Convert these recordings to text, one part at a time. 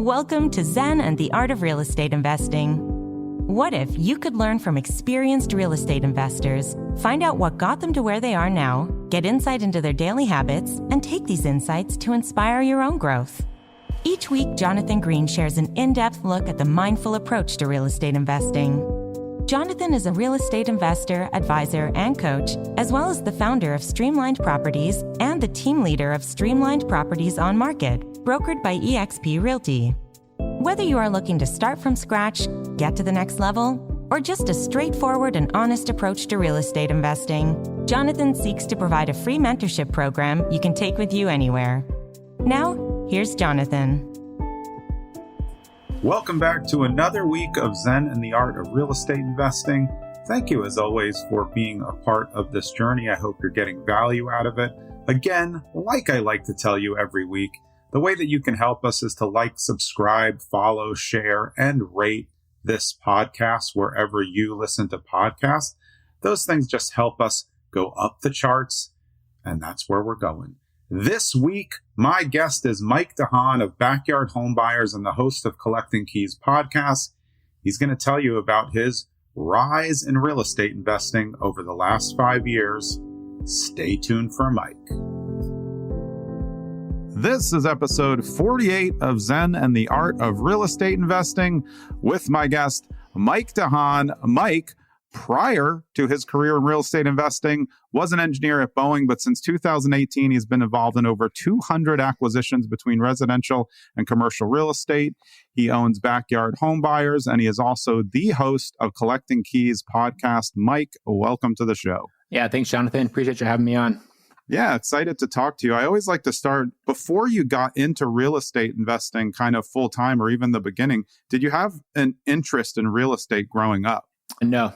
Welcome to Zen and the Art of Real Estate Investing. What if you could learn from experienced real estate investors, find out what got them to where they are now, get insight into their daily habits, and take these insights to inspire your own growth? Each week, Jonathan Green shares an in-depth look at the mindful approach to real estate investing. Jonathan is a real estate investor, advisor, and coach, as well as the founder of Streamlined Properties and the team leader of Streamlined Properties on Market, brokered by eXp Realty. Whether you are looking to start from scratch, get to the next level, or just a straightforward and honest approach to real estate investing, Jonathan seeks to provide a free mentorship program you can take with you anywhere. Now, here's Jonathan. Welcome back to another week of Zen and the Art of Real Estate Investing. Thank you, as always, for being a part of this journey. I hope you're getting value out of it. Again, like I like to tell you every week, the way that you can help us is to like, subscribe, follow, share, and rate this podcast wherever you listen to podcasts. Those things just help us go up the charts, and that's where we're going. This week, my guest is Mike DeHaan of Backyard Homebuyers and the host of Collecting Keys podcast. He's going to tell you about his rise in real estate investing over the last 5 years. Stay tuned for Mike. This is episode 48 of Zen and the Art of Real Estate Investing with my guest, Mike DeHaan. Mike, prior to his career in real estate investing, was an engineer at Boeing, but since 2018, he's been involved in over 200 acquisitions between residential and commercial real estate. He owns Backyard Homebuyers, and he is also the host of Collecting Keys podcast. Mike, welcome to the show. Yeah, thanks, Jonathan. Appreciate you having me on. Yeah, excited to talk to you. I always like to start, before you got into real estate investing kind of full time or even the beginning, did you have an interest in real estate growing up? No,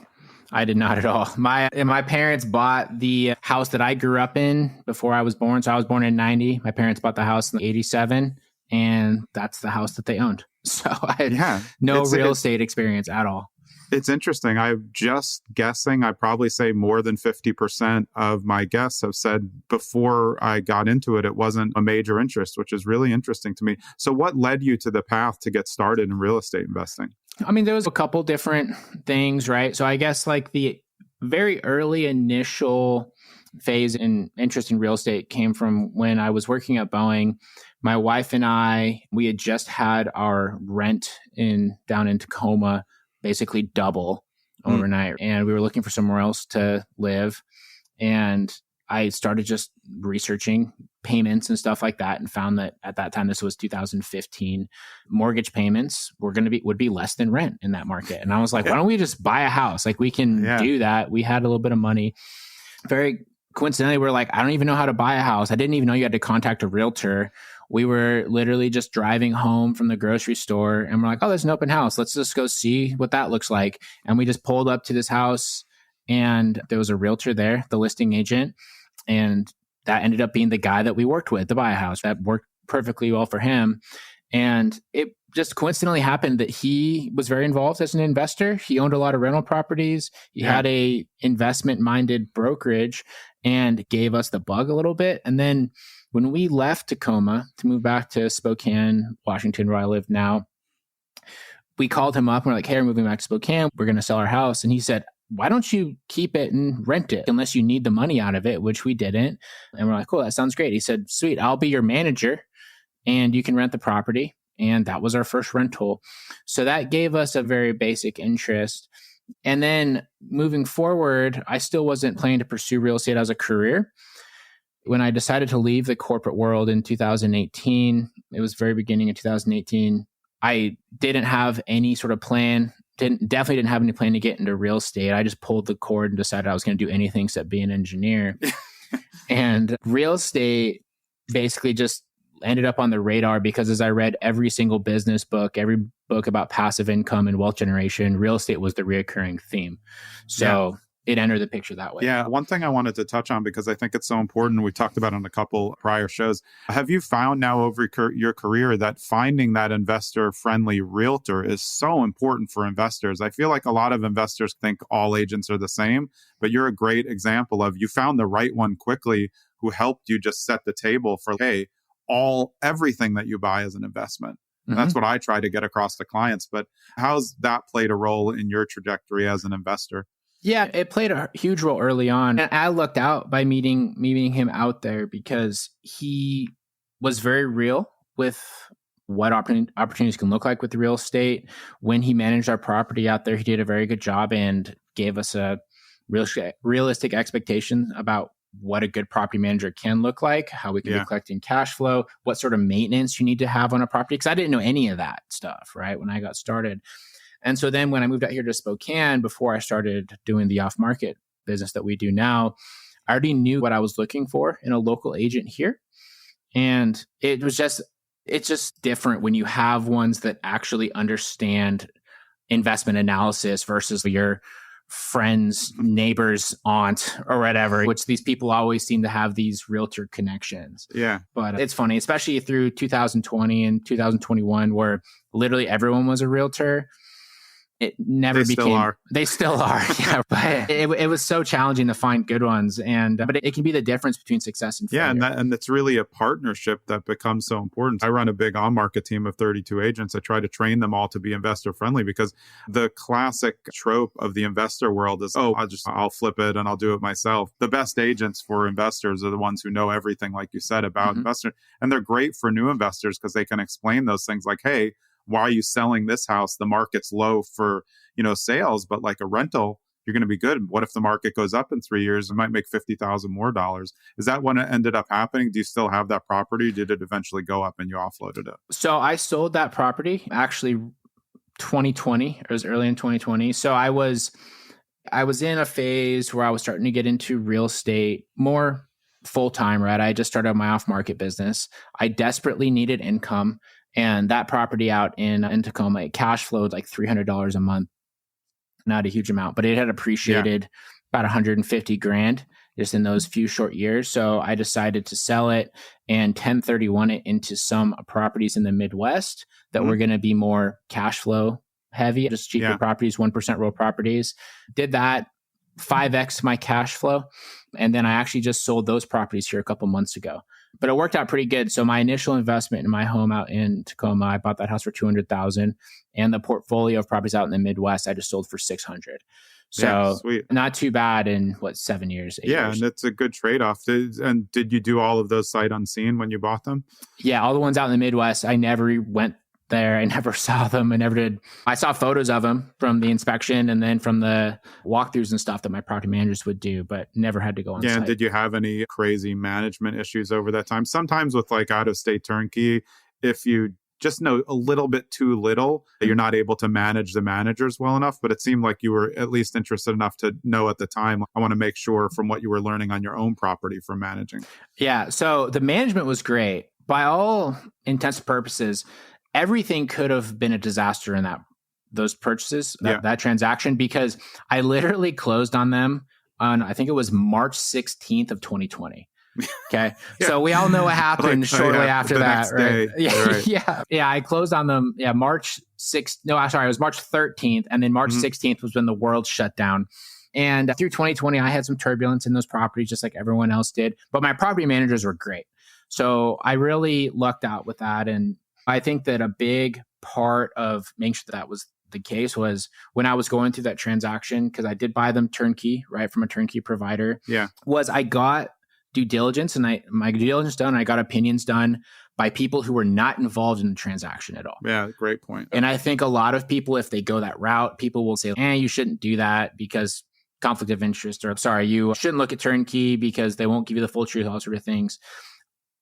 I did not at all. My parents bought the house that I grew up in before I was born. So I was born in 90. My parents bought the house in 87, and that's the house that they owned. So I had no real estate experience at all. It's interesting. I'm just guessing. I probably say more than 50% of my guests have said before I got into it, it wasn't a major interest, which is really interesting to me. So what led you to the path to get started in real estate investing? I mean, there was a couple different things, right? So I guess like the very early initial phase in interest in real estate came from when I was working at Boeing. My wife and I, we had just had our rent down in Tacoma basically double overnight. And we were looking for somewhere else to live. And I started just researching payments and stuff like that and found that at that time, this was 2015, mortgage payments would be less than rent in that market. And I was like, why don't we just buy a house? Like we can do that. We had a little bit of money. Very coincidentally, we're like, I don't even know how to buy a house. I didn't even know you had to contact a realtor. We were literally just driving home from the grocery store and we're like, oh, there's an open house. Let's just go see what that looks like. And we just pulled up to this house and there was a realtor there, the listing agent. And that ended up being the guy that we worked with to buy a house. That worked perfectly well for him. And it just coincidentally happened that he was very involved as an investor. He owned a lot of rental properties. He had a investment-minded brokerage and gave us the bug a little bit. And then when we left Tacoma to move back to Spokane, Washington, where I live now, we called him up and we're like, hey, we're moving back to Spokane. We're going to sell our house. And he said, why don't you keep it and rent it unless you need the money out of it, which we didn't. And we're like, cool, that sounds great. He said, sweet, I'll be your manager and you can rent the property. And that was our first rental. So that gave us a very basic interest. And then moving forward, I still wasn't planning to pursue real estate as a career. When I decided to leave the corporate world in 2018, it was very beginning of 2018, I didn't have any sort of plan, definitely didn't have any plan to get into real estate. I just pulled the cord and decided I was going to do anything except be an engineer. And real estate basically just ended up on the radar because as I read every single business book, every book about passive income and wealth generation, real estate was the reoccurring theme. So it entered the picture that way. Yeah. One thing I wanted to touch on, because I think it's so important, we talked about it on a couple prior shows. Have you found now over your career that finding that investor-friendly realtor is so important for investors? I feel like a lot of investors think all agents are the same, but you're a great example of you found the right one quickly who helped you just set the table for, hey, everything that you buy is an investment. That's what I try to get across to clients. But how's that played a role in your trajectory as an investor? Yeah, it played a huge role early on. And I lucked out by meeting him out there because he was very real with what opportunities can look like with real estate. When he managed our property out there, he did a very good job and gave us a realistic expectation about what a good property manager can look like, how we can be collecting cash flow, what sort of maintenance you need to have on a property. Because I didn't know any of that stuff, right, when I got started. And so then when I moved out here to Spokane, before I started doing the off-market business that we do now, I already knew what I was looking for in a local agent here. And it's just different when you have ones that actually understand investment analysis versus your friend's neighbor's aunt or whatever, which these people always seem to have these realtor connections. Yeah. But it's funny, especially through 2020 and 2021, where literally everyone was a realtor. It never They became. still are. They still are. Yeah, but it was so challenging to find good ones, but it can be the difference between success and failure. Yeah, and it's really a partnership that becomes so important. I run a big on-market team of 32 agents. I try to train them all to be investor friendly because the classic trope of the investor world is, I'll flip it and I'll do it myself. The best agents for investors are the ones who know everything, like you said, about investors, and they're great for new investors because they can explain those things like, hey, why are you selling this house? The market's low for, sales, but like a rental, you're going to be good. What if the market goes up in 3 years? It might make $50,000 more. Is that when it ended up happening? Do you still have that property? Did it eventually go up and you offloaded it? So I sold that property actually 2020. It was early in 2020. So I was in a phase where I was starting to get into real estate more full time, right? I just started my off market business. I desperately needed income. And that property out in Tacoma, it cash flowed like $300 a month. Not a huge amount, but it had appreciated about 150 grand just in those few short years. So I decided to sell it and 1031 it into some properties in the Midwest that were going to be more cash flow heavy, just cheaper properties, 1% roll properties. Did that, 5x my cash flow. And then I actually just sold those properties here a couple months ago. But it worked out pretty good. So my initial investment in my home out in Tacoma, I bought that house for $200,000, and the portfolio of properties out in the Midwest, I just sold for $600,000. So not too bad in 7 years? 8 years. And it's a good trade-off. And did you do all of those sight unseen when you bought them? Yeah, all the ones out in the Midwest, I never went there. I never saw them. I never did. I saw photos of them from the inspection and then from the walkthroughs and stuff that my property managers would do, but never had to go on site. And did you have any crazy management issues over that time? Sometimes with like out-of-state turnkey, if you just know a little bit too little, you're not able to manage the managers well enough. But it seemed like you were at least interested enough to know at the time, I want to make sure from what you were learning on your own property from managing. Yeah. So the management was great. By all intents and purposes, everything could have been a disaster in those purchases, that transaction, because I literally closed on them on, I think it was March 16th of 2020. Okay. So we all know what happened shortly after that, right? Yeah. I closed on them. Yeah. March 6th. No, I'm sorry. It was March 13th. And then March 16th was when the world shut down. And through 2020, I had some turbulence in those properties, just like everyone else did. But my property managers were great. So I really lucked out with that. And I think that a big part of making sure that was the case was when I was going through that transaction, because I did buy them turnkey, right, from a turnkey provider, was I got due diligence and my due diligence done, and I got opinions done by people who were not involved in the transaction at all. Yeah, great point. And I think a lot of people, if they go that route, people will say, you shouldn't do that because conflict of interest, or you shouldn't look at turnkey because they won't give you the full truth, all sort of things.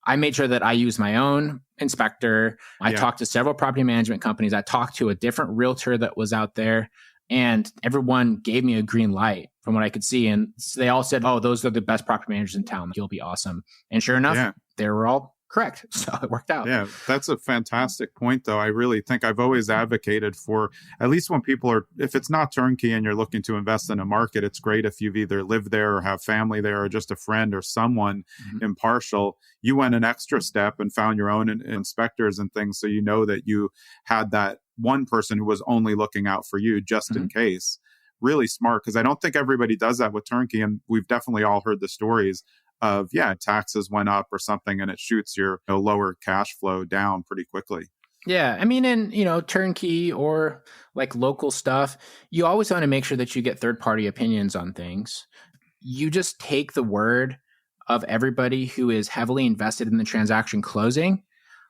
I made sure that I used my own inspector. I talked to several property management companies. I talked to a different realtor that was out there, and everyone gave me a green light from what I could see. And they all said, those are the best property managers in town. You'll be awesome. And sure enough, they were all correct. So it worked out. Yeah, that's a fantastic point, though. I really think I've always advocated for, at least when people are, if it's not turnkey and you're looking to invest in a market, it's great if you've either lived there or have family there or just a friend or someone impartial. You went an extra step and found your own inspectors and things, so you know that you had that one person who was only looking out for you just in case. Really smart, because I don't think everybody does that with turnkey. And we've definitely all heard the stories of, taxes went up or something and it shoots your lower cash flow down pretty quickly. Yeah. I mean, in, turnkey or like local stuff, you always want to make sure that you get third party opinions on things. You just take the word of everybody who is heavily invested in the transaction closing,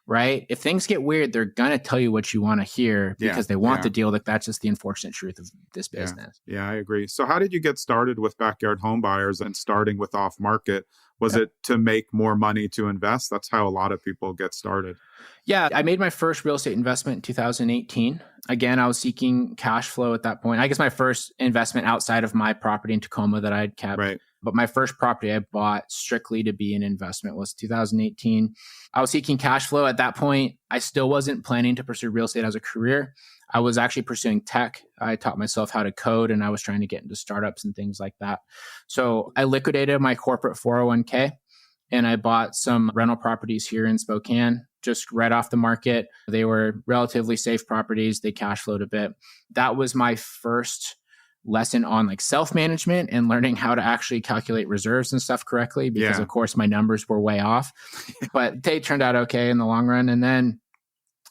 right? If things get weird, they're going to tell you what you want to hear because they want the deal. That's just the unfortunate truth of this business. Yeah, I agree. So how did you get started with backyard home buyers and starting with off market? Was it to make more money to invest? That's how a lot of people get started. Yeah, I made my first real estate investment in 2018. Again, I was seeking cash flow at that point. I guess my first investment outside of my property in Tacoma that I'd kept. Right. But my first property I bought strictly to be an investment was 2018. I was seeking cash flow at that point. I still wasn't planning to pursue real estate as a career. I was actually pursuing tech. I taught myself how to code and I was trying to get into startups and things like that. So I liquidated my corporate 401k and I bought some rental properties here in Spokane, just right off the market. They were relatively safe properties. They cash flowed a bit. That was my first lesson on like self-management and learning how to actually calculate reserves and stuff correctly because of course my numbers were way off, but they turned out okay in the long run. And then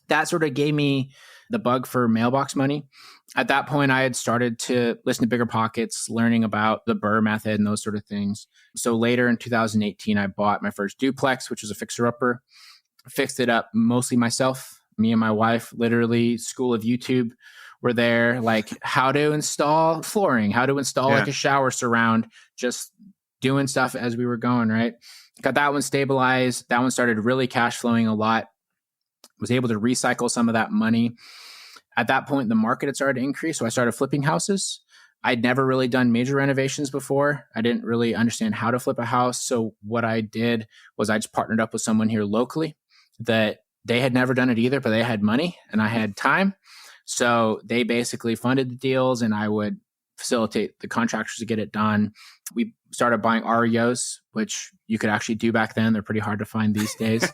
that sort of gave me the bug for mailbox money. At that point, I had started to listen to Bigger Pockets, learning about the Burr method and those sort of things. So later in 2018, I bought my first duplex, which was a fixer-upper, fixed it up mostly myself. Me and my wife, literally school of YouTube were there, like how to install flooring, how to install like a shower surround, just doing stuff as we were going, right? Got that one stabilized. That one started really cash flowing a lot. Was able to recycle some of that money. At that point, the market had started to increase. So I started flipping houses. I'd never really done major renovations before. I didn't really understand how to flip a house. So what I did was I just partnered up with someone here locally that they had never done it either, but they had money and I had time. So they basically funded the deals and I would facilitate the contractors to get it done. We started buying REOs, which you could actually do back then. They're pretty hard to find these days.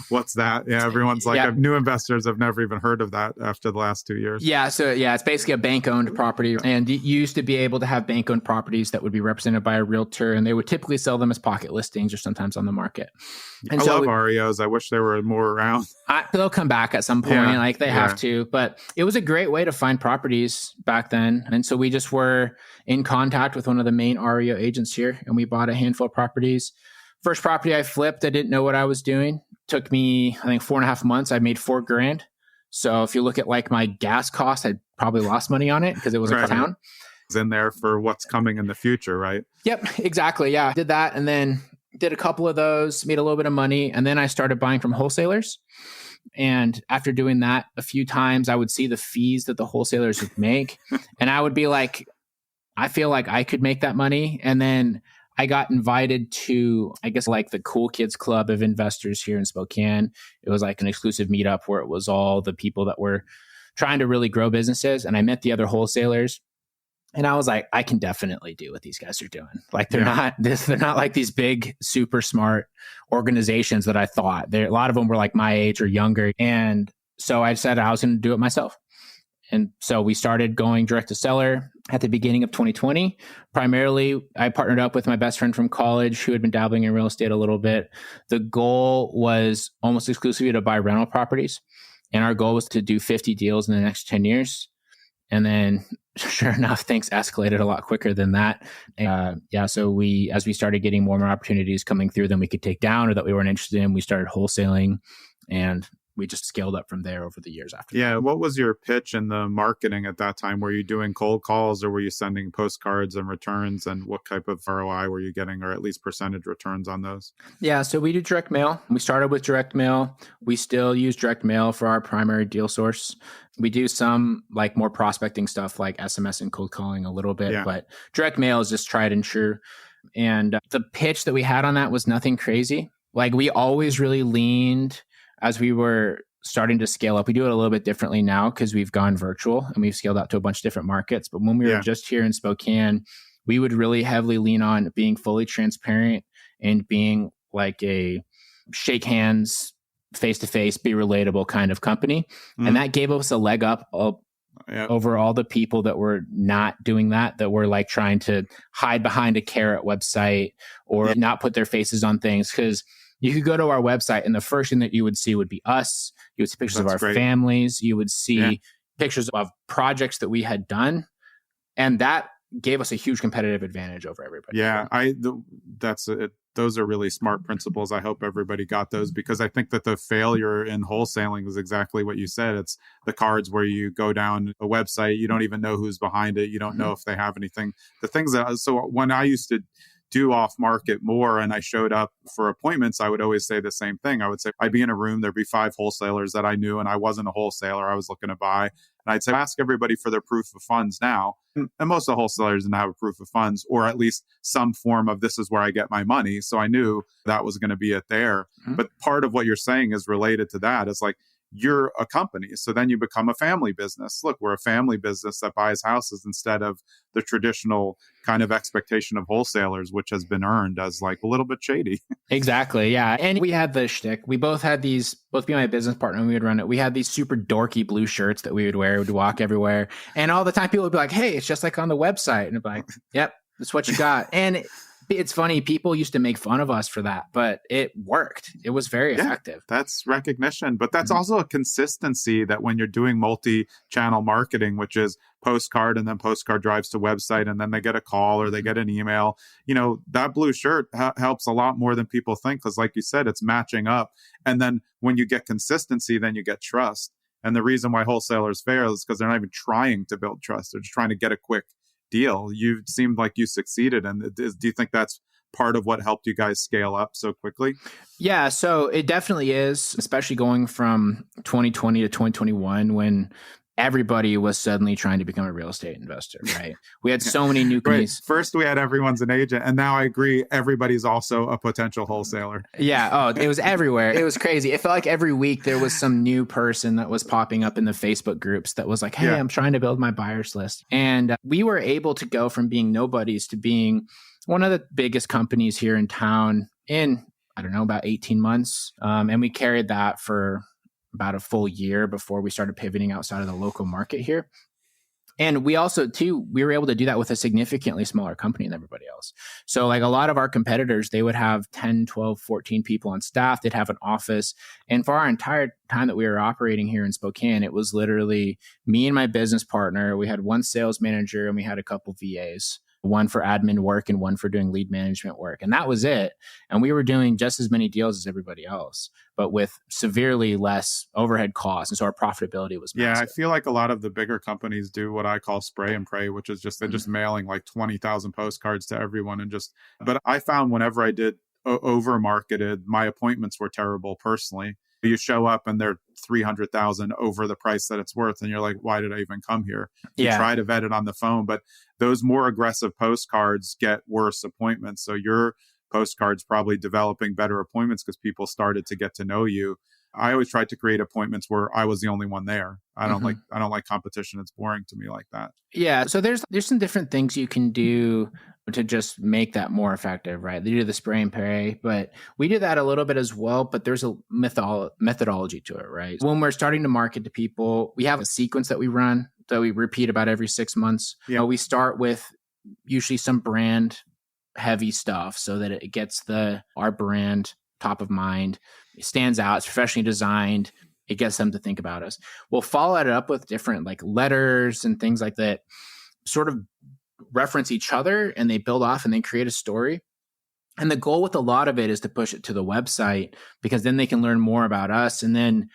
What's that? Yeah, everyone's like, new investors have never even heard of that after the last 2 years. Yeah, so it's basically a bank-owned property. And you used to be able to have bank-owned properties that would be represented by a realtor, and they would typically sell them as pocket listings or sometimes on the market. And I love REOs. I wish they were more around. They'll come back at some point, they have to. But it was a great way to find properties back then. And so we just were in contact with one of the main REO agents here, and we bought a handful of properties. First property I flipped, I didn't know what I was doing. Took me, I think, 4.5 months. I made $4,000. So if you look at like my gas cost, I probably lost money on it because it was a town. It's in there for what's coming in the future, right? Yep, exactly. Yeah, did that and then did a couple of those, made a little bit of money, and then I started buying from wholesalers. And after doing that a few times, I would see the fees that the wholesalers would make, and I would be like, I feel like I could make that money. And then I got invited to, I guess, like the Cool Kids Club of investors here in Spokane. It was like an exclusive meetup where it was all the people that were trying to really grow businesses. And I met the other wholesalers. And I was like, I can definitely do what these guys are doing. Like they're not like these big, super smart organizations that I thought. A lot of them were like my age or younger. And so I decided I was going to do it myself. And so we started going direct to seller at the beginning of 2020. Primarily, I partnered up with my best friend from college who had been dabbling in real estate a little bit. The goal was almost exclusively to buy rental properties. And our goal was to do 50 deals in the next 10 years. And then sure enough, things escalated a lot quicker than that. So as we started getting more and more opportunities coming through than we could take down or that we weren't interested in, we started wholesaling, and we just scaled up from there over the years after. Yeah. What was your pitch in the marketing at that time? Were you doing cold calls or were you sending postcards and returns? And what type of ROI were you getting, or at least percentage returns on those? Yeah. So we do direct mail. We started with direct mail. We still use direct mail for our primary deal source. We do some like more prospecting stuff like SMS and cold calling a little bit, but direct mail is just tried and true. And the pitch that we had on that was nothing crazy. Like we always really leaned as we were starting to scale up. We do it a little bit differently now because we've gone virtual and we've scaled out to a bunch of different markets. But when we were just here in Spokane, we would really heavily lean on being fully transparent and being like a shake hands, face-to-face, be relatable kind of company. Mm-hmm. And that gave us a leg up over all the people that were not doing that were like trying to hide behind a carrot website or not put their faces on things. Because You could go to our website and the first thing that you would see would be us. You would see pictures of our families. You would see pictures of projects that we had done. And that gave us a huge competitive advantage over everybody. Yeah, those are really smart principles. I hope everybody got those, because I think that the failure in wholesaling is exactly what you said. It's the cards where you go down a website, you don't even know who's behind it. You don't know if they have anything. The things so when I used to do off market more and I showed up for appointments, I would always say the same thing. I would say, I'd be in a room, there'd be 5 wholesalers that I knew, and I wasn't a wholesaler. I was looking to buy. And I'd say, ask everybody for their proof of funds now. And most of the wholesalers didn't have a proof of funds, or at least some form of, this is where I get my money. So I knew that was going to be it there. But part of what you're saying is related to that. It's like, you're a company. So then you become a family business. Look, we're a family business that buys houses instead of the traditional kind of expectation of wholesalers, which has been earned as like a little bit shady. Exactly. Yeah. And we had the shtick. We both had these, both me and my business partner, when we would run it, we had these super dorky blue shirts that we would wear. We'd walk everywhere. And all the time people would be like, hey, it's just like on the website. And I'd be like, yep, that's what you got. And it's funny, people used to make fun of us for that, but it worked. It was very effective. That's recognition, but that's also a consistency that when you're doing multi-channel marketing, which is postcard and then postcard drives to website and then they get a call or they get an email, that blue shirt helps a lot more than people think, because like you said, it's matching up. And then when you get consistency, then you get trust. And the reason why wholesalers fail is because they're not even trying to build trust. They're just trying to get a quick deal. You seemed like you succeeded. And do you think that's part of what helped you guys scale up so quickly? Yeah, so it definitely is, especially going from 2020 to 2021 when everybody was suddenly trying to become a real estate investor, right? We had so many new companies. Right. First, we had everyone's an agent. And now I agree, everybody's also a potential wholesaler. Yeah. Oh, it was everywhere. It was crazy. It felt like every week there was some new person that was popping up in the Facebook groups that was like, hey, I'm trying to build my buyers list. And we were able to go from being nobodies to being one of the biggest companies here in town in, I don't know, about 18 months. And we carried that for about a full year before we started pivoting outside of the local market here. And we also, too, we were able to do that with a significantly smaller company than everybody else. So like a lot of our competitors, they would have 10, 12, 14 people on staff. They'd have an office. And for our entire time that we were operating here in Spokane, it was literally me and my business partner. We had one sales manager and we had a couple VAs. One for admin work and one for doing lead management work. And that was it. And we were doing just as many deals as everybody else, but with severely less overhead costs. And so our profitability was massive. Yeah, I feel like a lot of the bigger companies do what I call spray and pray, which is just, they're just mailing like 20,000 postcards to everyone. But I found whenever I did over marketed, my appointments were terrible personally. You show up and they're 300,000 over the price that it's worth. And you're like, why did I even come here? You try to vet it on the phone, but those more aggressive postcards get worse appointments. So your postcards probably developing better appointments because people started to get to know you. I always tried to create appointments where I was the only one there. I don't like competition. It's boring to me like that. Yeah. So there's some different things you can do to just make that more effective, right? They do the spray and pray, but we do that a little bit as well, but there's a methodology to it, right? When we're starting to market to people, we have a sequence that we run that we repeat about every 6 months. We start with usually some brand heavy stuff so that it gets our brand top of mind. It stands out, it's professionally designed. It gets them to think about us. We'll follow it up with different like letters and things like that, sort of reference each other, and they build off and they create a story. And the goal with a lot of it is to push it to the website because then they can learn more about us. And then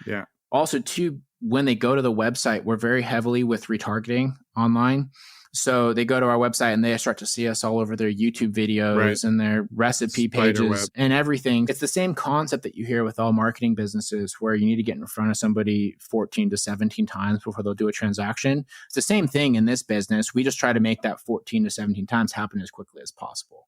also too, when they go to the website, we're very heavily with retargeting online. So they go to our website and they start to see us all over their YouTube videos and their recipe pages and everything. It's the same concept that you hear with all marketing businesses where you need to get in front of somebody 14 to 17 times before they'll do a transaction. It's the same thing in this business. We just try to make that 14 to 17 times happen as quickly as possible.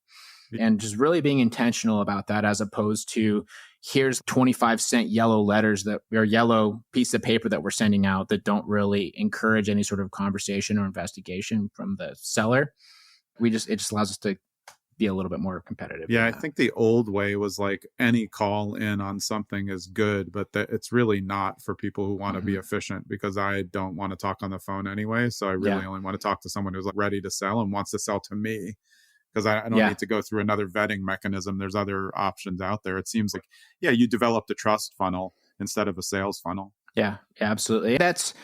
And just really being intentional about that as opposed to here's 25-cent yellow letters or yellow piece of paper that we're sending out that don't really encourage any sort of conversation or investigation from the seller. It just allows us to be a little bit more competitive. Yeah, I think the old way was like any call in on something is good, but it's really not for people who want to be efficient because I don't want to talk on the phone anyway. So I really only want to talk to someone who's like ready to sell and wants to sell to me. because I don't need to go through another vetting mechanism. There's other options out there. It seems like, you developed a trust funnel instead of a sales funnel. Yeah, absolutely. That's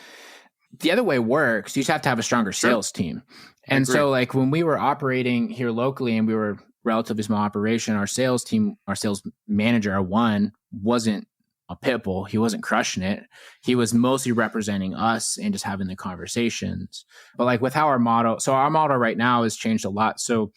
the other way works. You just have to have a stronger sales team. And so like when we were operating here locally and we were relatively small operation, our sales team, our sales manager, our one, wasn't a pit bull. He wasn't crushing it. He was mostly representing us and just having the conversations. But like with how our model right now has changed a lot. So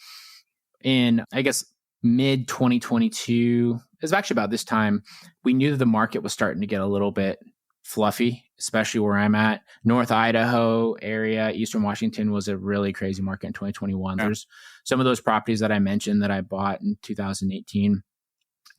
in, I guess, mid 2022, it was actually about this time, we knew that the market was starting to get a little bit fluffy, especially where I'm at. North Idaho area, Eastern Washington was a really crazy market in 2021. Yeah. There's some of those properties that I mentioned that I bought in 2018.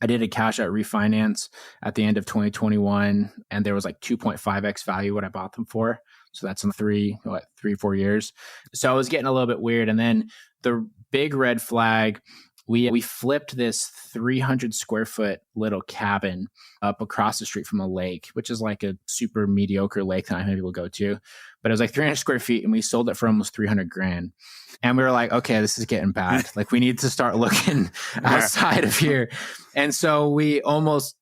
I did a cash out refinance at the end of 2021, and there was like 2.5x value what I bought them for. So that's in 4 years. So I was getting a little bit weird. And then the big red flag, we flipped this 300 square foot little cabin up across the street from a lake, which is like a super mediocre lake that I know people go to. But it was like 300 square feet, and we sold it for almost 300 grand. And we were like, okay, this is getting bad. Like we need to start looking outside of here. And so we almost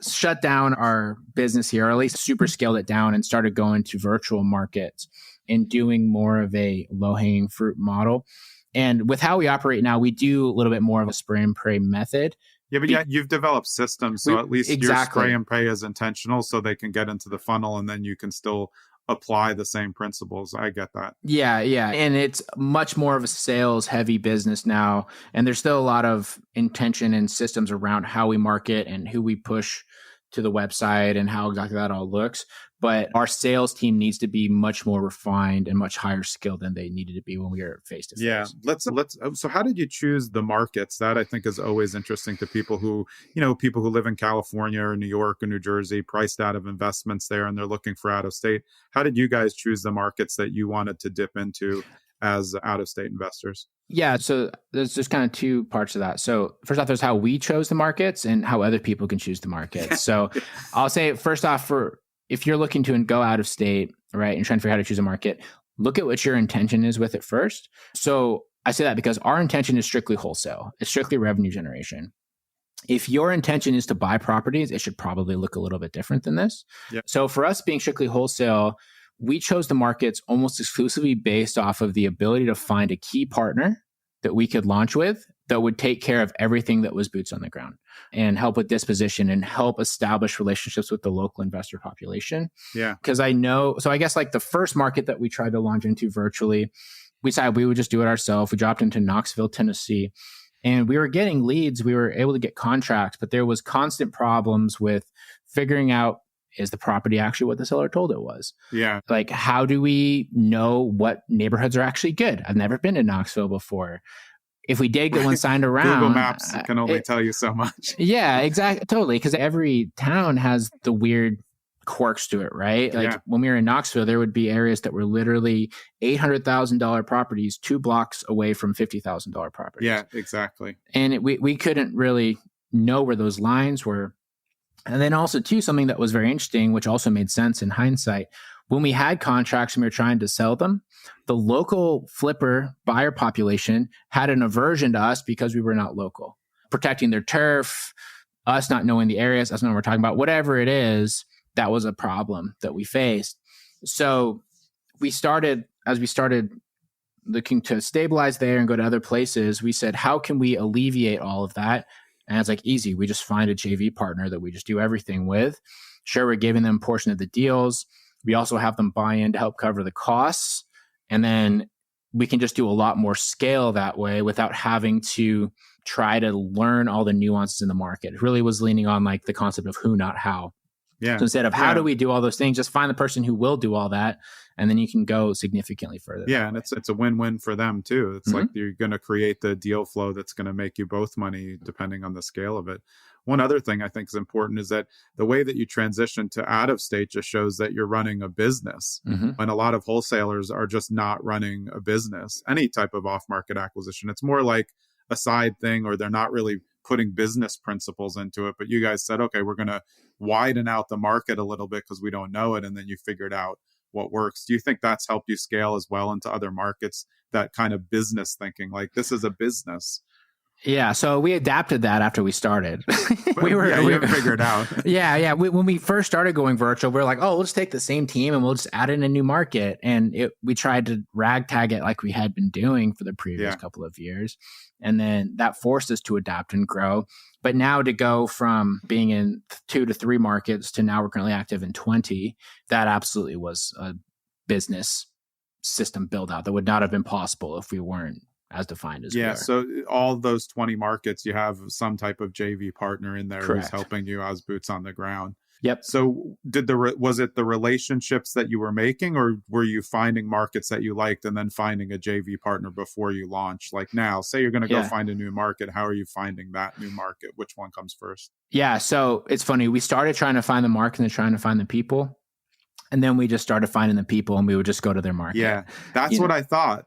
shut down our business here, or at least super scaled it down and started going to virtual markets and doing more of a low-hanging fruit model. And with how we operate now, we do a little bit more of a spray and pray method. Yeah, but you've developed systems, so at least your spray and pray is intentional, so they can get into the funnel, and then you can still apply the same principles. I get that. Yeah. And it's much more of a sales heavy business now. And there's still a lot of intention and systems around how we market and who we push to the website and how exactly that all looks. But our sales team needs to be much more refined and much higher skilled than they needed to be when we were face to face. Yeah. Let's. So how did you choose the markets? That I think is always interesting to people who live in California or New York or New Jersey, priced out of investments there, and they're looking for out of state. How did you guys choose the markets that you wanted to dip into as out of state investors? Yeah. So there's just kind of two parts of that. So first off, there's how we chose the markets and how other people can choose the markets. So I'll say first off, if you're looking to go out of state, right, and trying to figure out how to choose a market, look at what your intention is with it first. So I say that because our intention is strictly wholesale. It's strictly revenue generation. If your intention is to buy properties, it should probably look a little bit different than this. Yep. So for us being strictly wholesale, we chose the markets almost exclusively based off of the ability to find a key partner that we could launch with that would take care of everything that was boots on the ground and help with disposition and help establish relationships with the local investor population. Yeah. Because I guess like the first market that we tried to launch into virtually, we decided we would just do it ourselves. We dropped into Knoxville, Tennessee, and we were getting leads. We were able to get contracts, but there was constant problems with figuring out, is the property actually what the seller told it was? Yeah. Like, how do we know what neighborhoods are actually good? I've never been to Knoxville before. If we did get one signed around, Google Maps can only tell you so much. Yeah, exactly. Totally. Because every town has the weird quirks to it, right? Like when we were in Knoxville, there would be areas that were literally $800,000 properties 2 blocks away from $50,000 properties. Yeah, exactly. And we couldn't really know where those lines were. And then also, too, something that was very interesting, which also made sense in hindsight, when we had contracts and we were trying to sell them, the local flipper buyer population had an aversion to us because we were not local, protecting their turf, us not knowing the areas, us not knowing what we're talking about, whatever it is, that was a problem that we faced. So as we started looking to stabilize there and go to other places, we said, how can we alleviate all of that? And it's like easy. We just find a JV partner that we just do everything with. Sure, we're giving them a portion of the deals. We also have them buy in to help cover the costs. And then we can just do a lot more scale that way without having to try to learn all the nuances in the market. It really was leaning on like the concept of who, not how. Yeah. So instead of how do we do all those things, just find the person who will do all that. And then you can go significantly further. Yeah. And it's a win-win for them too. It's like you're going to create the deal flow that's going to make you both money depending on the scale of it. One other thing I think is important is that the way that you transition to out of state just shows that you're running a business. And a lot of wholesalers are just not running a business, any type of off-market acquisition. It's more like a side thing, or they're not really putting business principles into it. But you guys said, okay, we're going to widen out the market a little bit because we don't know it. And then you figured out what works. Do you think that's helped you scale as well into other markets, that kind of business thinking, like this is a business? Yeah, so we adapted that after we started. You figured it out. Yeah. When we first started going virtual, we were like, oh, we'll just take the same team and we'll just add in a new market. And we tried to ragtag it like we had been doing for the previous couple of years. And then that forced us to adapt and grow. But now to go from being in 2 to 3 markets to now we're currently active in 20, that absolutely was a business system build out that would not have been possible if we weren't as defined as we are. So all those 20 markets, you have some type of JV partner in there Correct. who's helping you as boots on the ground. Yep. So was it the relationships that you were making, or were you finding markets that you liked and then finding a JV partner before you launch? Like now, say you're going to go find a new market. How are you finding that new market? Which one comes first? Yeah. So it's funny. We started trying to find the market and then trying to find the people. And then we just started finding the people and we would just go to their market. Yeah, that's what I thought.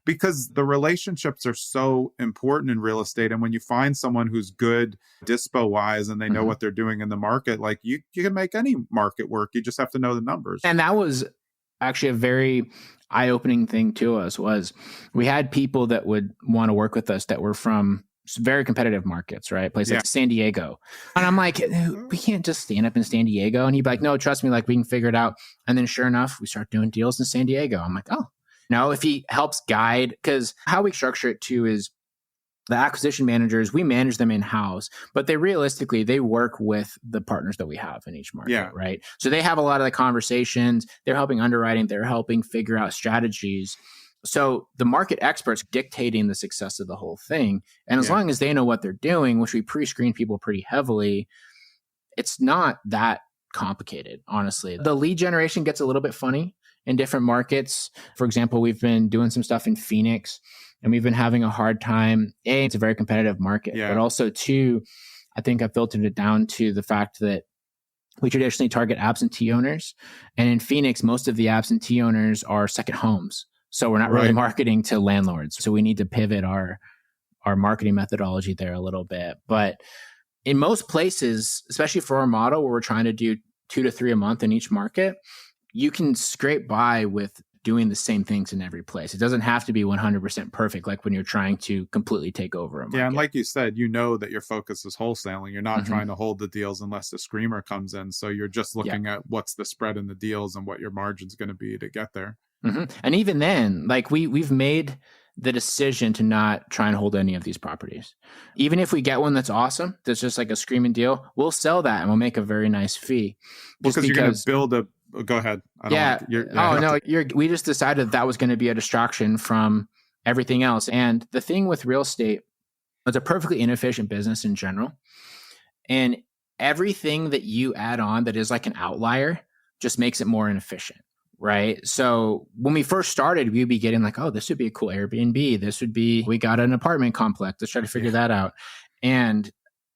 Because the relationships are so important in real estate. And when you find someone who's good dispo-wise and they know what they're doing in the market, like you can make any market work. You just have to know the numbers. And that was actually a very eye-opening thing to us, was we had people that would want to work with us that were from very competitive markets, right? Places like San Diego. And I'm like, we can't just stand up in San Diego. And he'd be like, no, trust me, like we can figure it out. And then sure enough, we start doing deals in San Diego. I'm like, oh, no, if he helps guide, because how we structure it too is the acquisition managers, we manage them in-house, but they realistically, they work with the partners that we have in each market, right? So they have a lot of the conversations, they're helping underwriting, they're helping figure out strategies. So the market experts dictating the success of the whole thing. And as long as they know what they're doing, which we pre-screen people pretty heavily, it's not that complicated, honestly. The lead generation gets a little bit funny in different markets. For example, we've been doing some stuff in Phoenix and we've been having a hard time. A, it's a very competitive market, but also two, I think I filtered it down to the fact that we traditionally target absentee owners. And in Phoenix, most of the absentee owners are second homes. So we're not really marketing to landlords. So we need to pivot our marketing methodology there a little bit. But in most places, especially for our model where we're trying to do 2 to 3 a month in each market, you can scrape by with doing the same things in every place. It doesn't have to be 100% perfect, like when you're trying to completely take over a market. Yeah, and like you said, you know that your focus is wholesaling. You're not trying to hold the deals unless the screamer comes in. So you're just looking at what's the spread in the deals and what your margin's going to be to get there. And even then, like we've made the decision to not try and hold any of these properties. Even if we get one that's awesome, that's just like a screaming deal, we'll sell that and we'll make a very nice fee. Because you're going to build a... Go ahead. We just decided that was going to be a distraction from everything else. And the thing with real estate, it's a perfectly inefficient business in general. And everything that you add on that is like an outlier just makes it more inefficient. Right. So when we first started, we'd be getting like, oh, this would be a cool Airbnb. We got an apartment complex. Let's try to figure that out. And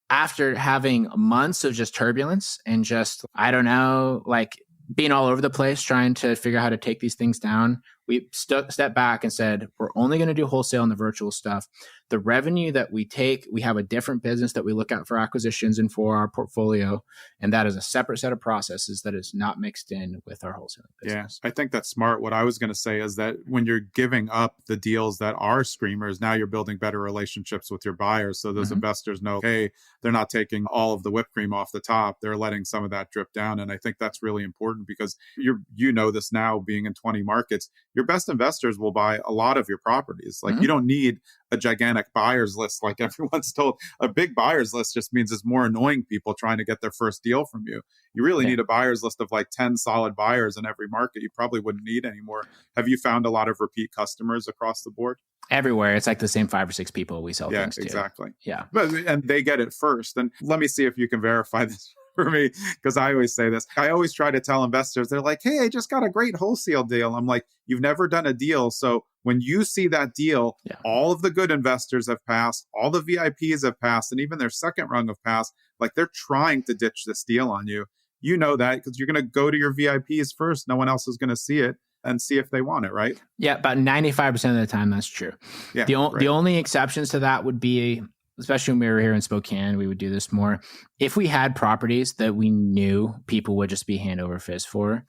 after having months of just turbulence and just, I don't know, like being all over the place, trying to figure out how to take these things down, we stepped back and said, we're only going to do wholesale and the virtual stuff. The revenue that we take, we have a different business that we look at for acquisitions and for our portfolio. And that is a separate set of processes that is not mixed in with our wholesaling business. Yeah, I think that's smart. What I was going to say is that when you're giving up the deals that are screamers, now you're building better relationships with your buyers. So those investors know, hey, they're not taking all of the whipped cream off the top. They're letting some of that drip down. And I think that's really important because you know this now, being in 20 markets, your best investors will buy a lot of your properties. Like you don't need a gigantic buyers list like everyone's told. A big buyers list just means it's more annoying people trying to get their first deal from you. You really need a buyers list of like 10 solid buyers in every market. You probably wouldn't need anymore. Have you found a lot of repeat customers across the board? Everywhere. It's like the same 5 or 6 people we sell things to. Exactly. Yeah. And they get it first. And let me see if you can verify this for me, because I always say this. I always try to tell investors, they're like, hey, I just got a great wholesale deal. I'm like, you've never done a deal. So when you see that deal, all of the good investors have passed, all the VIPs have passed, and even their second rung have passed. Like they're trying to ditch this deal on you. You know that because you're going to go to your VIPs first. No one else is going to see it and see if they want it, right? Yeah, about 95% of the time, that's true. Yeah, the only exceptions to that would be especially when we were here in Spokane, we would do this more. If we had properties that we knew people would just be hand over fist for,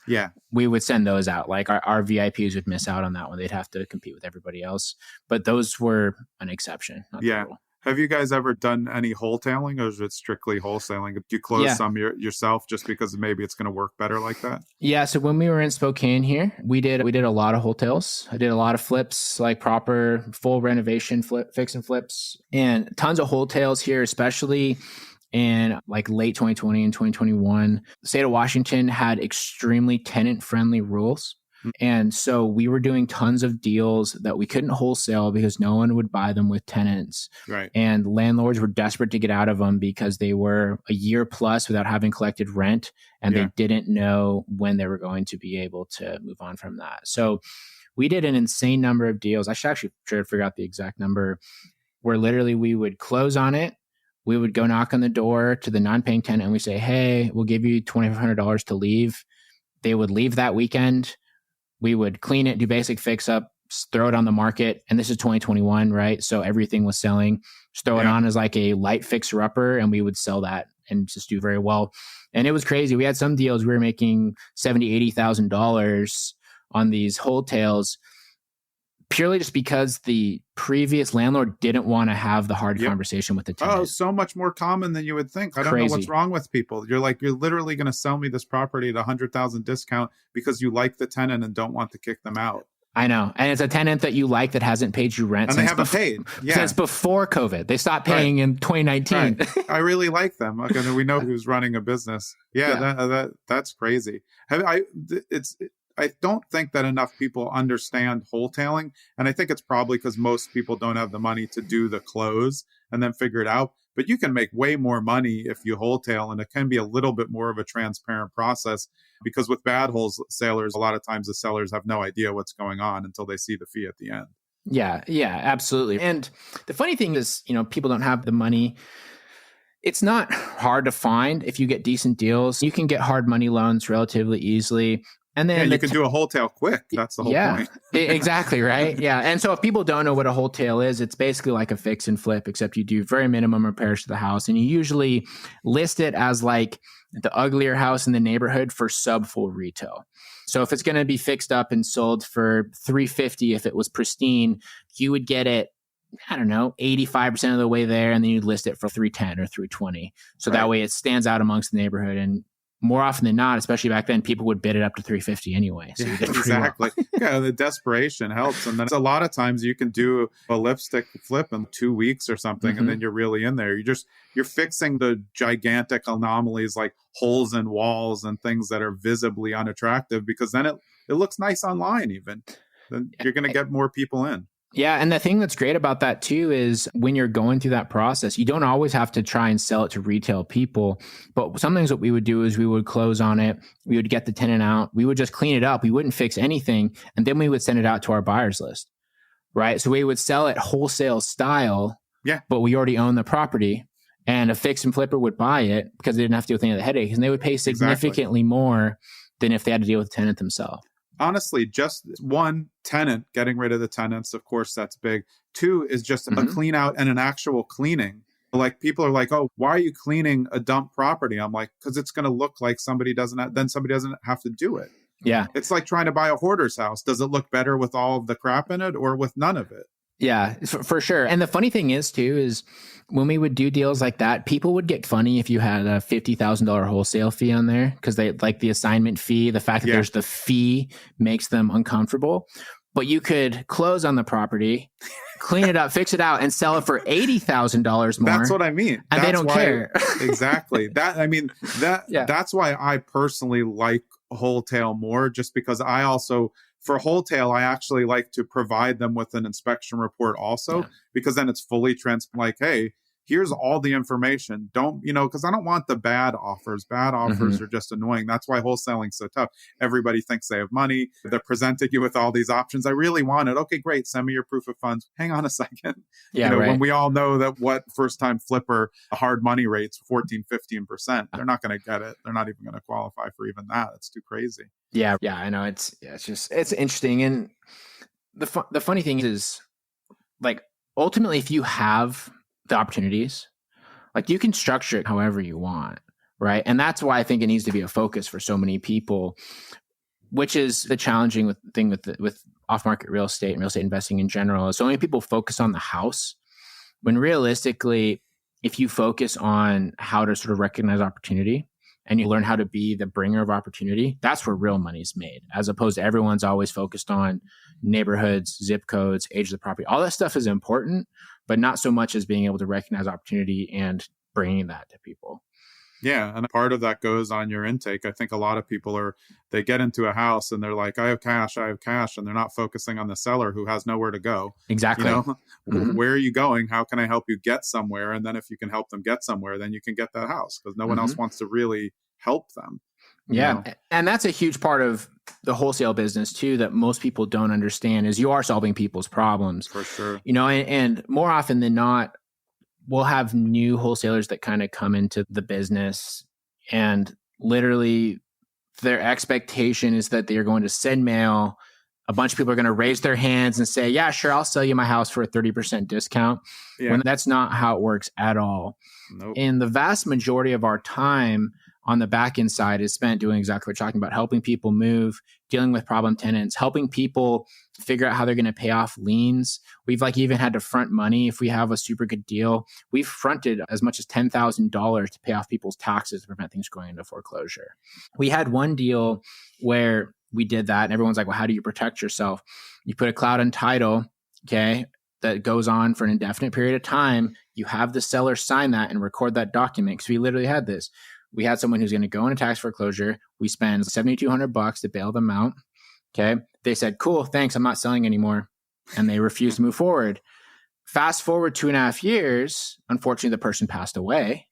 we would send those out. Like our VIPs would miss out on that one. They'd have to compete with everybody else. But those were an exception, not the rule. Have you guys ever done any wholetailing, or is it strictly wholesaling? Do you close some yourself just because maybe it's going to work better like that? Yeah. So when we were in Spokane here, we did a lot of wholesales. I did a lot of flips, like proper full renovation fix and flips, and tons of wholesales here, especially in like late 2020 and 2021. The state of Washington had extremely tenant friendly rules. And so we were doing tons of deals that we couldn't wholesale because no one would buy them with tenants. Right. And landlords were desperate to get out of them because they were a year plus without having collected rent, and they didn't know when they were going to be able to move on from that. So we did an insane number of deals. I should actually try to figure out the exact number, where literally we would close on it. We would go knock on the door to the non-paying tenant and we say, hey, we'll give you $2,500 to leave. They would leave that weekend. We would clean it, do basic fix up, throw it on the market. And this is 2021, right? So everything was selling. Just throw it on as like a light fixer upper, and we would sell that and just do very well. And it was crazy. We had some deals, we were making $70,000, $80,000 on these wholesales, purely just because the previous landlord didn't want to have the hard conversation with the tenant. Oh, so much more common than you would think. I don't know what's wrong with people. You're literally going to sell me this property at $100,000 discount because you like the tenant and don't want to kick them out. I know. And it's a tenant that you like that hasn't paid you rent. And they haven't paid. Since before COVID. They stopped paying in 2019. Right. I really like them. Okay, we know who's running a business. That's crazy. I don't think that enough people understand wholetailing. And I think it's probably because most people don't have the money to do the close and then figure it out. But you can make way more money if you wholesale, and it can be a little bit more of a transparent process, because with bad wholesalers, a lot of times the sellers have no idea what's going on until they see the fee at the end. Yeah, absolutely. And the funny thing is, people don't have the money. It's not hard to find if you get decent deals. You can get hard money loans relatively easily. And then you can do a wholesale quick. That's the whole point. Exactly, right? Yeah. And so if people don't know what a wholesale is, it's basically like a fix and flip, except you do very minimum repairs to the house. And you usually list it as like the uglier house in the neighborhood for sub full retail. So if it's going to be fixed up and sold for $350, if it was pristine, you would get it, I don't know, 85% of the way there. And then you'd list it for $310 or $320. So that way it stands out amongst the neighborhood. And more often than not, especially back then, people would bid it up to $350 anyway. So exactly. Well. The desperation helps. And then a lot of times you can do a lipstick flip in 2 weeks or something, and then you're really in there. You're fixing the gigantic anomalies like holes in walls and things that are visibly unattractive, because then it looks nice online even. Then you're going to get more people in. Yeah. And the thing that's great about that too is when you're going through that process, you don't always have to try and sell it to retail people. But sometimes what we would do is we would close on it. We would get the tenant out. We would just clean it up. We wouldn't fix anything. And then we would send it out to our buyers list. Right. So we would sell it wholesale style. Yeah. But we already own the property. And a fix and flipper would buy it because they didn't have to deal with any of the headaches. And they would pay significantly more than if they had to deal with the tenant themselves. Honestly, just one, tenant, getting rid of the tenants, of course, that's big. Two is just a clean out and an actual cleaning. Like people are like, oh, why are you cleaning a dump property? I'm like, because it's going to look like somebody doesn't have to do it. Yeah. It's like trying to buy a hoarder's house. Does it look better with all of the crap in it or with none of it? Yeah, for sure. And the funny thing is too, is when we would do deals like that, people would get funny if you had a $50,000 wholesale fee on there, because they like the assignment fee. The fact that there's the fee makes them uncomfortable. But you could close on the property, clean it up, fix it out, and sell it for $80,000 more. That's what I mean. And they don't care. Exactly. That's why I personally like wholesale more, just because I also, for wholesale, I actually like to provide them with an inspection report also, because then it's fully like, hey, here's all the information. Don't, because I don't want the bad offers. Bad offers are just annoying. That's why wholesaling's so tough. Everybody thinks they have money. They're presenting you with all these options. I really want it. Okay, great. Send me your proof of funds. Hang on a second. When we all know that what first-time flipper hard money rates, 14, 15%, they're not going to get it. They're not even going to qualify for even that. It's too crazy. Yeah, I know. It's interesting. And the funny thing is, like, ultimately, if you have the opportunities. Like you can structure it however you want, right? And that's why I think it needs to be a focus for so many people, which is the challenging thing with off-market real estate and real estate investing in general. Is so many people focus on the house when realistically, if you focus on how to sort of recognize opportunity and you learn how to be the bringer of opportunity, that's where real money's made, as opposed to everyone's always focused on neighborhoods, zip codes, age of the property. All that stuff is important, but not so much as being able to recognize opportunity and bringing that to people. Yeah. And part of that goes on your intake. I think a lot of people they get into a house and they're like, I have cash. And they're not focusing on the seller who has nowhere to go. Exactly. Mm-hmm. Where are you going? How can I help you get somewhere? And then if you can help them get somewhere, then you can get that house because no one else wants to really help them. Yeah. And that's a huge part of the wholesale business too, that most people don't understand is you are solving people's problems. For sure. And more often than not, we'll have new wholesalers that kind of come into the business and literally their expectation is that they're going to send mail. A bunch of people are going to raise their hands and say, yeah, sure, I'll sell you my house for a 30% discount. Yeah. When that's not how it works at all. Nope. And the vast majority of our time on the back end side is spent doing exactly what you're talking about, helping people move, dealing with problem tenants, helping people figure out how they're going to pay off liens. We've even had to front money if we have a super good deal. We've fronted as much as $10,000 to pay off people's taxes to prevent things going into foreclosure. We had one deal where we did that and everyone's like, well, how do you protect yourself? You put a cloud on title, okay, that goes on for an indefinite period of time. You have the seller sign that and record that document because we literally had this. We had someone who's going to go into tax foreclosure. We spend $7,200 to bail them out. Okay. They said, cool, thanks. I'm not selling anymore. And they refused to move forward. Fast forward 2.5 years. Unfortunately, the person passed away.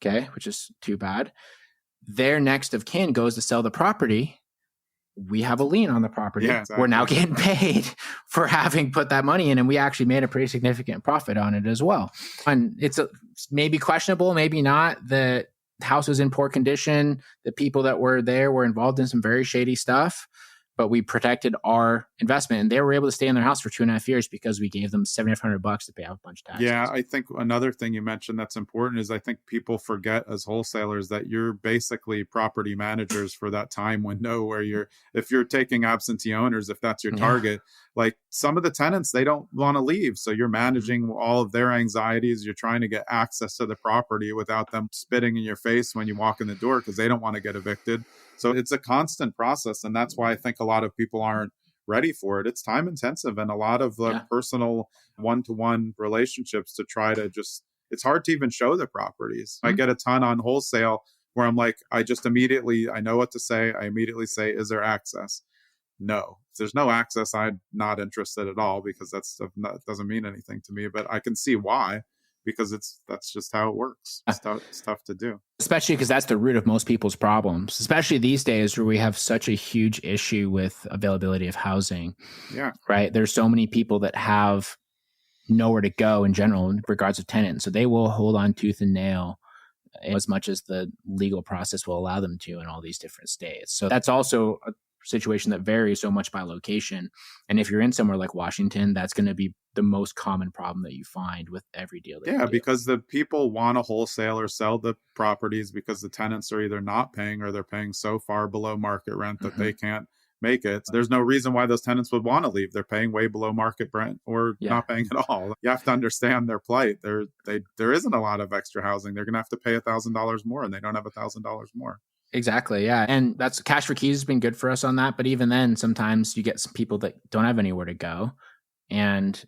Okay. Which is too bad. Their next of kin goes to sell the property. We have a lien on the property. Yeah, exactly. We're now getting paid for having put that money in. And we actually made a pretty significant profit on it as well. And it's maybe questionable, maybe not, that the house was in poor condition. The people that were there were involved in some very shady stuff, but we protected our investment and they were able to stay in their house for 2.5 years because we gave them $7,500 to pay off a bunch of taxes. Yeah. I think another thing you mentioned that's important is I think people forget as wholesalers that you're basically property managers for that time window where if you're taking absentee owners, if that's your target, like some of the tenants, they don't want to leave. So you're managing all of their anxieties. You're trying to get access to the property without them spitting in your face when you walk in the door because they don't want to get evicted. So it's a constant process. And that's why I think a lot of people aren't ready for it. It's time intensive and a lot of personal one-to-one relationships to try to it's hard to even show the properties. I get a ton on wholesale where I'm like, I know what to say. I immediately say, is there access? No. If there's no access, I'm not interested at all because that doesn't mean anything to me, but I can see why. Because that's just how it works. It's tough to do. Especially because that's the root of most people's problems, especially these days where we have such a huge issue with availability of housing. Yeah. Right? There's so many people that have nowhere to go in general in regards of tenants. So they will hold on tooth and nail as much as the legal process will allow them to in all these different states. So that's also a situation that varies so much by location. And if you're in somewhere like Washington, that's going to be the most common problem that you find with every deal. Because the people want to wholesale or sell the properties because the tenants are either not paying or they're paying so far below market rent that they can't make it. There's no reason why those tenants would want to leave. They're paying way below market rent or not paying at all. You have to understand their plight. There isn't a lot of extra housing. They're going to have to pay $1,000 more and they don't have $1,000 more. Exactly. Yeah. And that's cash for keys has been good for us on that. But even then, sometimes you get some people that don't have anywhere to go. And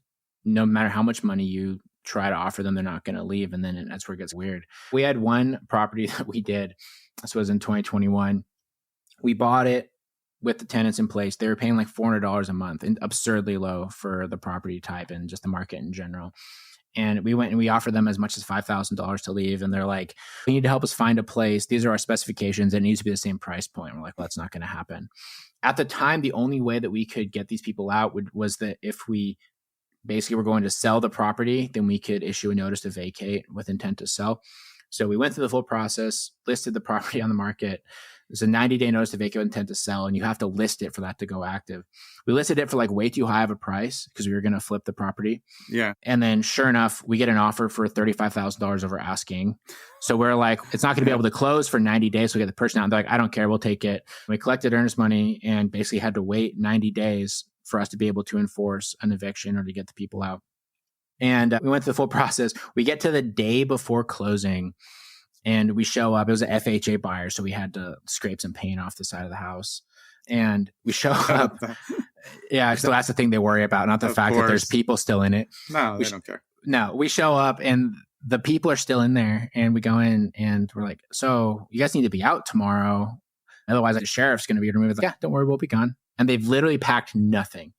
no matter how much money you try to offer them, they're not going to leave. And then that's where it gets weird. We had one property that we did. This was in 2021. We bought it with the tenants in place. They were paying like $400 a month and absurdly low for the property type and just the market in general. And we went and we offered them as much as $5,000 to leave. And they're like, you need to help us find a place. These are our specifications. It needs to be the same price point. We're like, well, that's not going to happen. At the time, the only way that we could get these people out was that if we basically were going to sell the property, then we could issue a notice to vacate with intent to sell. So we went through the full process, listed the property on the market. There's a 90-day notice to vacate with intent to sell, and you have to list it for that to go active. We listed it for like way too high of a price because we were going to flip the property. Yeah. And then sure enough, we get an offer for $35,000 over asking. So we're like, it's not going to be able to close for 90 days. So we get the person out and they're like, I don't care. We'll take it. We collected earnest money and basically had to wait 90 days for us to be able to enforce an eviction or to get the people out. And we went through the full process. We get to the day before closing and we show up. It was an FHA buyer. So we had to scrape some paint off the side of the house. And we show up. Yeah, so that's the thing they worry about, not the fact that there's people still in it. No, they don't care. No, we show up and the people are still in there and we go in and we're like, so you guys need to be out tomorrow. Otherwise, the sheriff's going to be removed. Like, yeah, don't worry, we'll be gone. And they've literally packed nothing.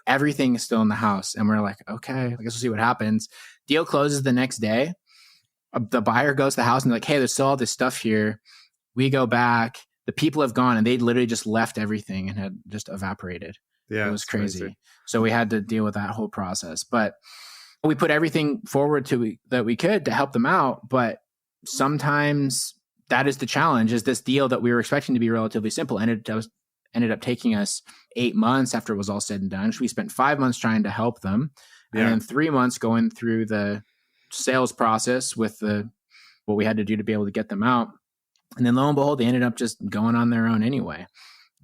Everything is still in the house. And we're like, okay, I guess we'll see what happens. Deal closes the next day. The buyer goes to the house and they're like, hey, there's still all this stuff here. We go back. The people have gone and they literally just left everything and had just evaporated. Yeah, it was crazy. So we had to deal with that whole process. But we put everything forward that we could to help them out. But sometimes that is the challenge, is this deal that we were expecting to be relatively simple ended up taking us 8 months after it was all said and done. So we spent 5 months trying to help them. And then 3 months going through the sales process with what we had to do to be able to get them out. And then lo and behold, they ended up just going on their own anyway.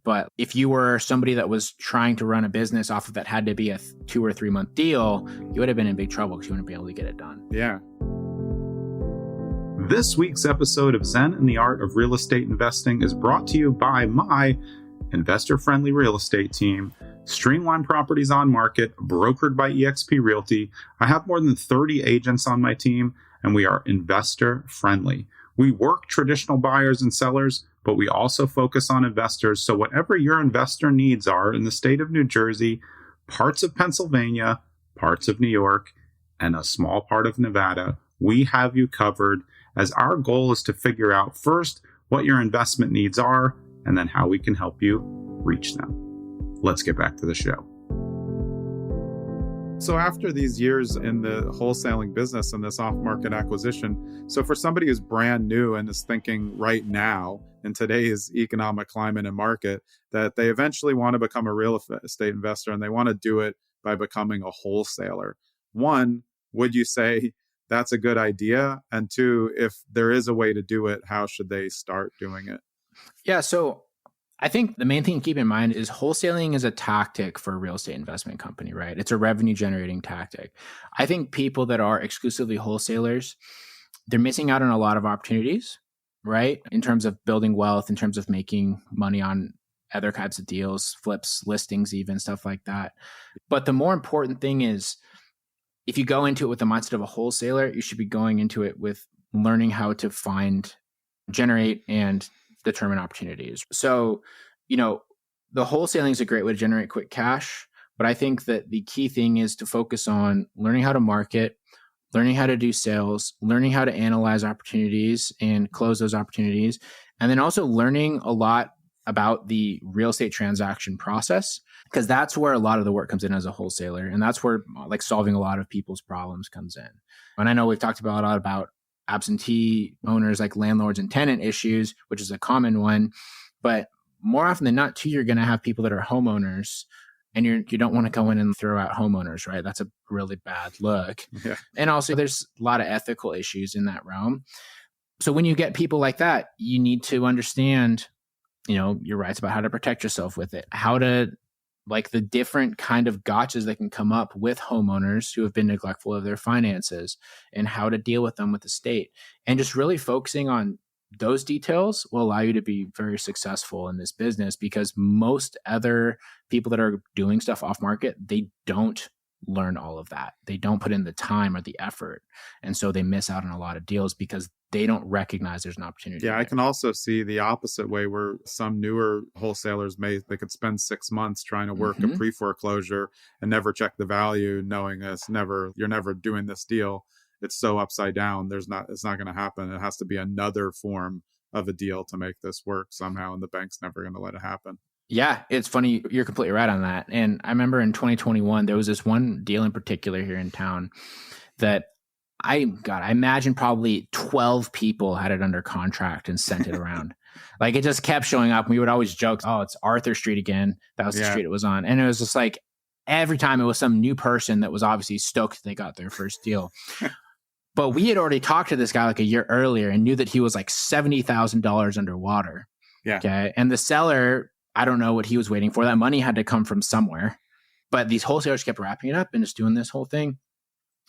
But if you were somebody that was trying to run a business off of that had to be a 2 or 3 month deal, you would have been in big trouble because you wouldn't be able to get it done. Yeah. This week's episode of Zen and the Art of Real Estate Investing is brought to you by my investor-friendly real estate team, Streamline Properties on Market, brokered by eXp Realty. I have more than 30 agents on my team, and we are investor-friendly. We work traditional buyers and sellers, but we also focus on investors. So whatever your investor needs are in the state of New Jersey, parts of Pennsylvania, parts of New York, and a small part of Nevada, we have you covered, as our goal is to figure out first what your investment needs are and then how we can help you reach them. Let's get back to the show. So after these years in the wholesaling business and this off-market acquisition, so for somebody who's brand new and is thinking right now in today's economic climate and market that they eventually want to become a real estate investor and they want to do it by becoming a wholesaler. One, would you say that's a good idea? And two, if there is a way to do it, how should they start doing it? Yeah, so I think the main thing to keep in mind is wholesaling is a tactic for a real estate investment company, right? It's a revenue generating tactic. I think people that are exclusively wholesalers, they're missing out on a lot of opportunities, right? In terms of building wealth, in terms of making money on other types of deals, flips, listings, even stuff like that. But the more important thing is, if you go into it with the mindset of a wholesaler, you should be going into it with learning how to find, generate, and determine opportunities. So, the wholesaling is a great way to generate quick cash, but I think that the key thing is to focus on learning how to market, learning how to do sales, learning how to analyze opportunities and close those opportunities, and then also learning a lot about the real estate transaction process, because that's where a lot of the work comes in as a wholesaler. And that's where like solving a lot of people's problems comes in. And I know we've talked about a lot about absentee owners, like landlords and tenant issues, which is a common one. But more often than not, too, you're going to have people that are homeowners, and you don't want to go in and throw out homeowners, right? That's a really bad look. Yeah. And also there's a lot of ethical issues in that realm. So when you get people like that, you need to understand, your rights about how to protect yourself with it, how to like the different kind of gotchas that can come up with homeowners who have been neglectful of their finances and how to deal with them with the state. And just really focusing on those details will allow you to be very successful in this business, because most other people that are doing stuff off market, they don't learn all of that. They don't put in the time or the effort. And so they miss out on a lot of deals because they don't recognize there's an opportunity. Yeah, I can also see the opposite way where some newer wholesalers they could spend 6 months trying to work a pre-foreclosure and never check the value, knowing you're never doing this deal. It's so upside down. It's not going to happen. It has to be another form of a deal to make this work somehow, and the bank's never going to let it happen. Yeah, it's funny. You're completely right on that. And I remember in 2021, there was this one deal in particular here in town that I imagine probably 12 people had it under contract and sent it around. Like it just kept showing up. We would always joke, oh, it's Arthur Street again. That was the street it was on. And it was just like every time it was some new person that was obviously stoked they got their first deal. But we had already talked to this guy like a year earlier and knew that he was like $70,000 underwater. Yeah. Okay. And the seller, I don't know what he was waiting for. That money had to come from somewhere. But these wholesalers kept wrapping it up and just doing this whole thing.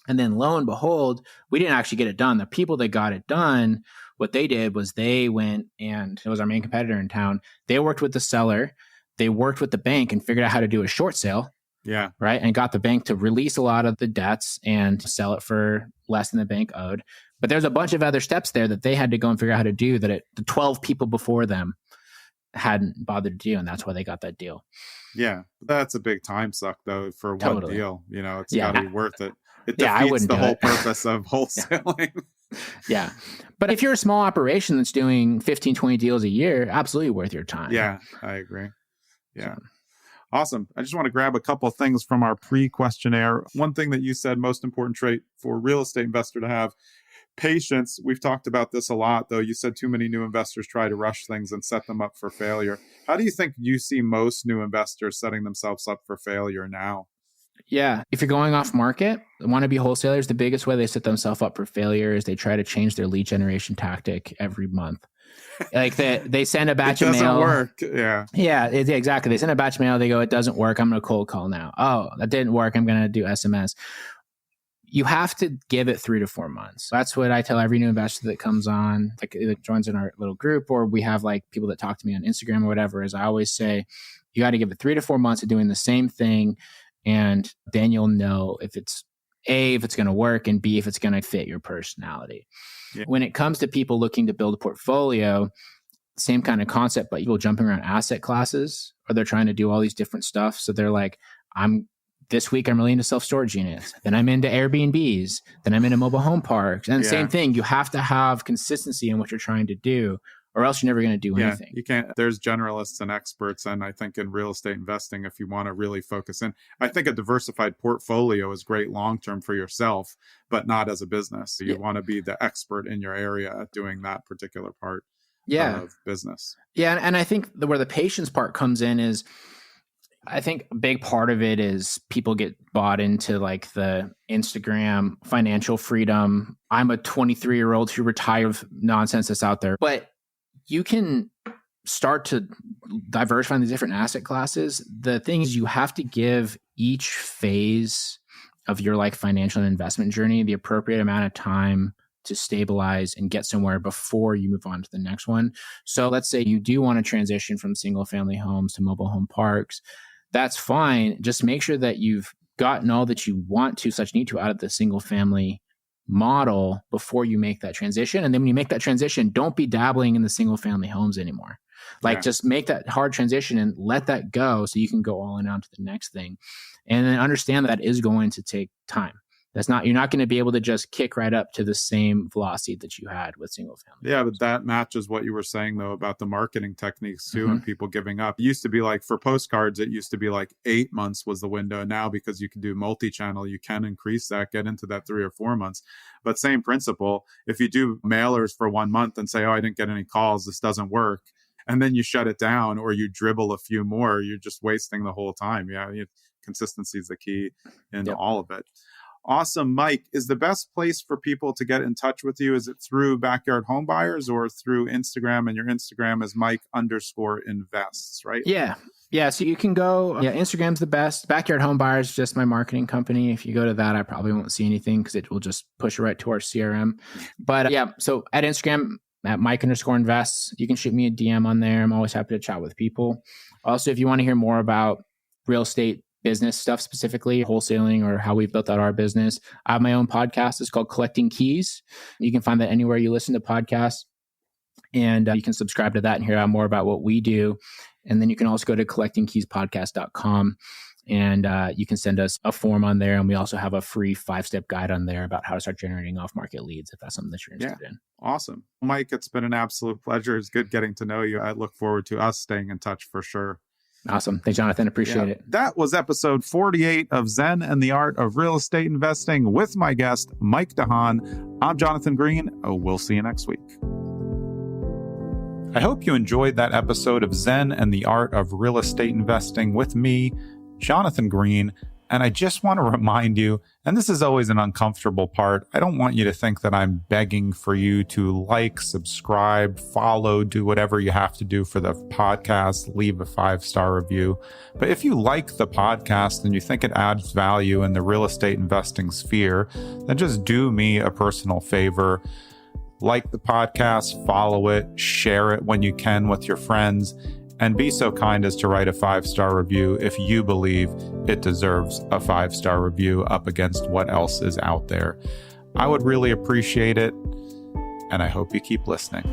And then lo and behold, we didn't actually get it done. The people that got it done, what they did was they went, and it was our main competitor in town. They worked with the seller. They worked with the bank and figured out how to do a short sale. Yeah. Right. And got the bank to release a lot of the debts and sell it for less than the bank owed. But there's a bunch of other steps there that they had to go and figure out how to do that the 12 people before them hadn't bothered to do. And that's why they got that deal. Yeah. That's a big time suck though for one deal. You know, it's got to be worth it. It defeats the whole purpose of wholesaling. Yeah. But if you're a small operation that's doing 15, 20 deals a year, absolutely worth your time. Yeah, I agree. Yeah. Awesome. I just want to grab a couple of things from our pre-questionnaire. One thing that you said, most important trait for a real estate investor to have, patience. We've talked about this a lot, though. You said too many new investors try to rush things and set them up for failure. How do you think you see most new investors setting themselves up for failure now? Yeah. If you're going off market, wannabe wholesalers, the biggest way they set themselves up for failure is they try to change their lead generation tactic every month. Like they send a batch of mail. It doesn't work. Yeah. Yeah, exactly. They send a batch of mail. They go, it doesn't work. I'm going to cold call now. Oh, that didn't work. I'm going to do SMS. You have to give it 3 to 4 months. That's what I tell every new investor that comes on, like that joins in our little group, or we have like people that talk to me on Instagram or whatever, is I always say, you got to give it 3 to 4 months of doing the same thing. And then you'll know if it's A, if it's going to work, and B, if it's going to fit your personality. Yeah. When it comes to people looking to build a portfolio, same kind of concept, but people jumping around asset classes, or they're trying to do all these different stuff. So they're like, this week I'm really into self-storage units. Then I'm into Airbnbs. Then I'm into mobile home parks. And same thing, you have to have consistency in what you're trying to do, or else you're never going to do anything. You can't. There's generalists and experts. And I think in real estate investing, if you want to really focus in, I think a diversified portfolio is great long-term for yourself, but not as a business. So you want to be the expert in your area at doing that particular part of business. Yeah. And I think where the patience part comes in is, I think a big part of it is people get bought into like the Instagram financial freedom. I'm a 23-year-old who retired nonsense that's out there. But you can start to diversify in these different asset classes. The thing is, you have to give each phase of your like financial and investment journey the appropriate amount of time to stabilize and get somewhere before you move on to the next one. So let's say you do want to transition from single family homes to mobile home parks. That's fine. Just make sure that you've gotten all that you want to, such need to, out of the single family model before you make that transition. And then when you make that transition, don't be dabbling in the single family homes anymore. Just make that hard transition and let that go so you can go all in on to the next thing. And then understand that is going to take time. You're not going to be able to just kick right up to the same velocity that you had with single family. Yeah, but that matches what you were saying though about the marketing techniques too, and people giving up. It used to be like for postcards, it used to be like 8 months was the window. And now because you can do multi-channel, you can increase that, get into that 3 or 4 months. But same principle, if you do mailers for 1 month and say, oh, I didn't get any calls, this doesn't work, and then you shut it down or you dribble a few more, you're just wasting the whole time. Yeah, consistency is the key in all of it. Awesome. Mike, is the best place for people to get in touch with you? Is it through Backyard Home Buyers or through Instagram? And your Instagram is Mike_invests, right? Yeah. Yeah. So you can go, Instagram's the best. Backyard Home Buyers is just my marketing company. If you go to that, I probably won't see anything because it will just push it right to our CRM. But so at Instagram, at Mike_invests, you can shoot me a DM on there. I'm always happy to chat with people. Also, if you want to hear more about real estate business stuff, specifically wholesaling or how we've built out our business, I have my own podcast. It's called Collecting Keys. You can find that anywhere you listen to podcasts, and you can subscribe to that and hear out more about what we do. And then you can also go to collectingkeyspodcast.com and you can send us a form on there. And we also have a free 5-step guide on there about how to start generating off-market leads if that's something that you're interested in. Awesome. Mike, it's been an absolute pleasure. It's good getting to know you. I look forward to us staying in touch for sure. Awesome. Thanks, Jonathan. Appreciate it. That was episode 48 of Zen and the Art of Real Estate Investing with my guest, Mike DeHaan. I'm Jonathan Green. We'll see you next week. I hope you enjoyed that episode of Zen and the Art of Real Estate Investing with me, Jonathan Green. And I just want to remind you, and this is always an uncomfortable part, I don't want you to think that I'm begging for you to like, subscribe, follow, do whatever you have to do for the podcast, leave a 5-star review. But if you like the podcast and you think it adds value in the real estate investing sphere, then just do me a personal favor. Like the podcast, follow it, share it when you can with your friends, and be so kind as to write a 5-star review if you believe it deserves a 5-star review up against what else is out there. I would really appreciate it, and I hope you keep listening.